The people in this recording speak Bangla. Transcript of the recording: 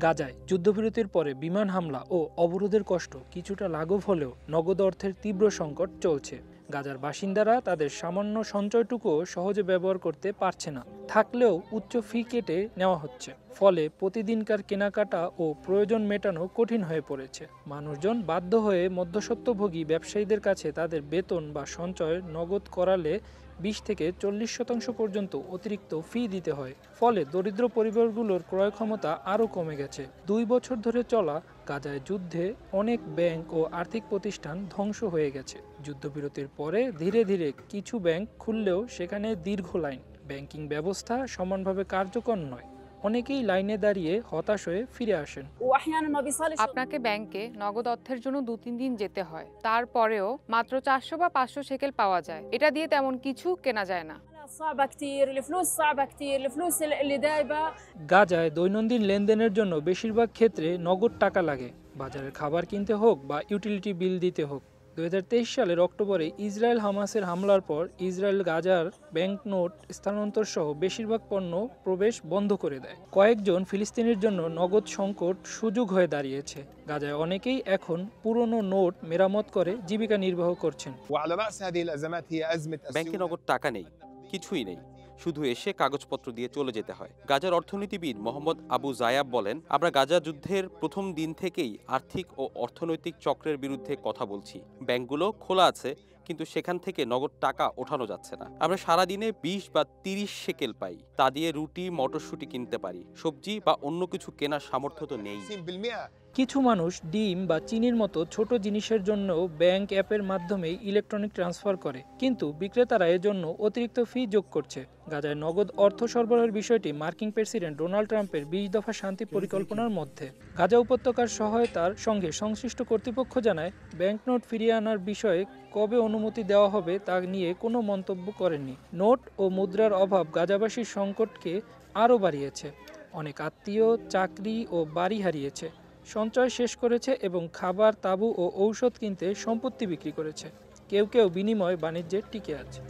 গাজায় যুদ্ধবিরতির পরে বিমান হামলা ও অবরোধের কষ্ট কিছুটা লাঘব হলেও নগদ অর্থের তীব্র সংকট চলছে। গাজার বাসিন্দারা তাদের সামান্য সঞ্চয়টুকুও সহজে ব্যবহার করতে পারছে না, থাকলেও উচ্চ ফি কেটে নেওয়া হচ্ছে। ফলে প্রতিদিনকার কেনাকাটা ও প্রয়োজন মেটানো কঠিন হয়ে পড়েছে। মানুষজন বাধ্য হয়ে মধ্যস্বত্বভোগী ব্যবসায়ীদের কাছে তাদের বেতন বা সঞ্চয় নগদ করালে 20 থেকে 40% পর্যন্ত অতিরিক্ত ফি দিতে হয়। ফলে দরিদ্র পরিবারগুলোর ক্রয় ক্ষমতা আরও কমে গেছে। 2 বছর ধরে চলা গাজায় যুদ্ধে অনেক ব্যাংক ও আর্থিক প্রতিষ্ঠান ধ্বংস হয়ে গেছে। যুদ্ধবিরতির পরে ধীরে ধীরে কিছু ব্যাংক খুললেও সেখানে দীর্ঘ লাইন, ব্যাংকিং ব্যবস্থা সমানভাবে কার্যকর নয়। অনেকেই লাইনে দাঁড়িয়ে হতাশ হয়ে ফিরে আসেন। আপনাকে ব্যাংকে নগদ অর্থের জন্য 2-3 দিন যেতে হয়, তারপরেও মাত্র 400 বা 500 শেকেল পাওয়া যায়। এটা দিয়ে তেমন কিছু কেনা যায় না। গাজায় দৈনন্দিন লেনদেনের জন্য বেশিরভাগ ক্ষেত্রে নগদ টাকা লাগে, বাজারের খাবার কিনতে হোক বা ইউটিলিটি বিল দিতে হোক। 2023 সালের অক্টোবরে ইসরায়েল হামাসের হামলার পর ইসরায়েল গাজার ব্যাংক নোট স্থানান্তর সহ বেশিরভাগ পণ্য প্রবেশ বন্ধ করে দেয়। কয়েকজন ফিলিস্তিনির জন্য নগদ সংকট সুযোগ হয়ে দাঁড়িয়েছে। গাজায় অনেকেই এখন পুরনো নোট মেরামত করে জীবিকা নির্বাহ করছেন। ব্যাংকে নগদ টাকা নেই, কিছুই নেই, শুধু এসে কাগজপত্র দিয়ে চলে যেতে হয়। গাজার অর্থনীতিবিদ মোহাম্মদ আবু জায়াব বলেন, আমরা গাজা যুদ্ধের প্রথম দিন থেকেই আর্থিক ও অর্থনৈতিক চক্রের বিরুদ্ধে কথা বলছি। ব্যাংকগুলো খোলা আছে, কিন্তু সেখান থেকে নগদ টাকা ওঠানো যাচ্ছে না। আমরা সারাদিনে 20 বা 30 শেকেল পাই, তা দিয়ে রুটি মটরশুঁটি কিনতে পারি, সবজি বা অন্য কিছু কেনার সামর্থ্য তো নেই। কিছু মানুষ ডিম বা চিনির মতো ছোট জিনিসের জন্য ব্যাংক অ্যাপের মাধ্যমে ইলেকট্রনিক ট্রান্সফার করে, কিন্তু বিক্রেতারা এজন্য অতিরিক্ত ফি যোগ করছে। গাজায় নগদ অর্থ সরবরাহের বিষয়টি মার্কিন প্রেসিডেন্ট ডোনাল্ড ট্রাম্পের 20 দফা শান্তি পরিকল্পনার মধ্যে। গাজা উপত্যকার সহায়তার সঙ্গে সংশ্লিষ্ট কর্তৃপক্ষ জানায়, ব্যাংকনোট ফিরিয়ে আনার বিষয়ে কবে অনুমতি দেওয়া হবে তা নিয়ে কোনো মন্তব্য করেননি। নোট ও মুদ্রার অভাব গাজাবাসীর সংকটকে আরও বাড়িয়েছে। অনেক আত্মীয় চাকরি ও বাড়ি হারিয়েছে, সঞ্চয় শেষ করেছে এবং খাবার, তাঁবু ও ঔষধ কিনতে সম্পত্তি বিক্রি করেছে। কেউ কেউ বিনিময় বাণিজ্যে টিকে আছে।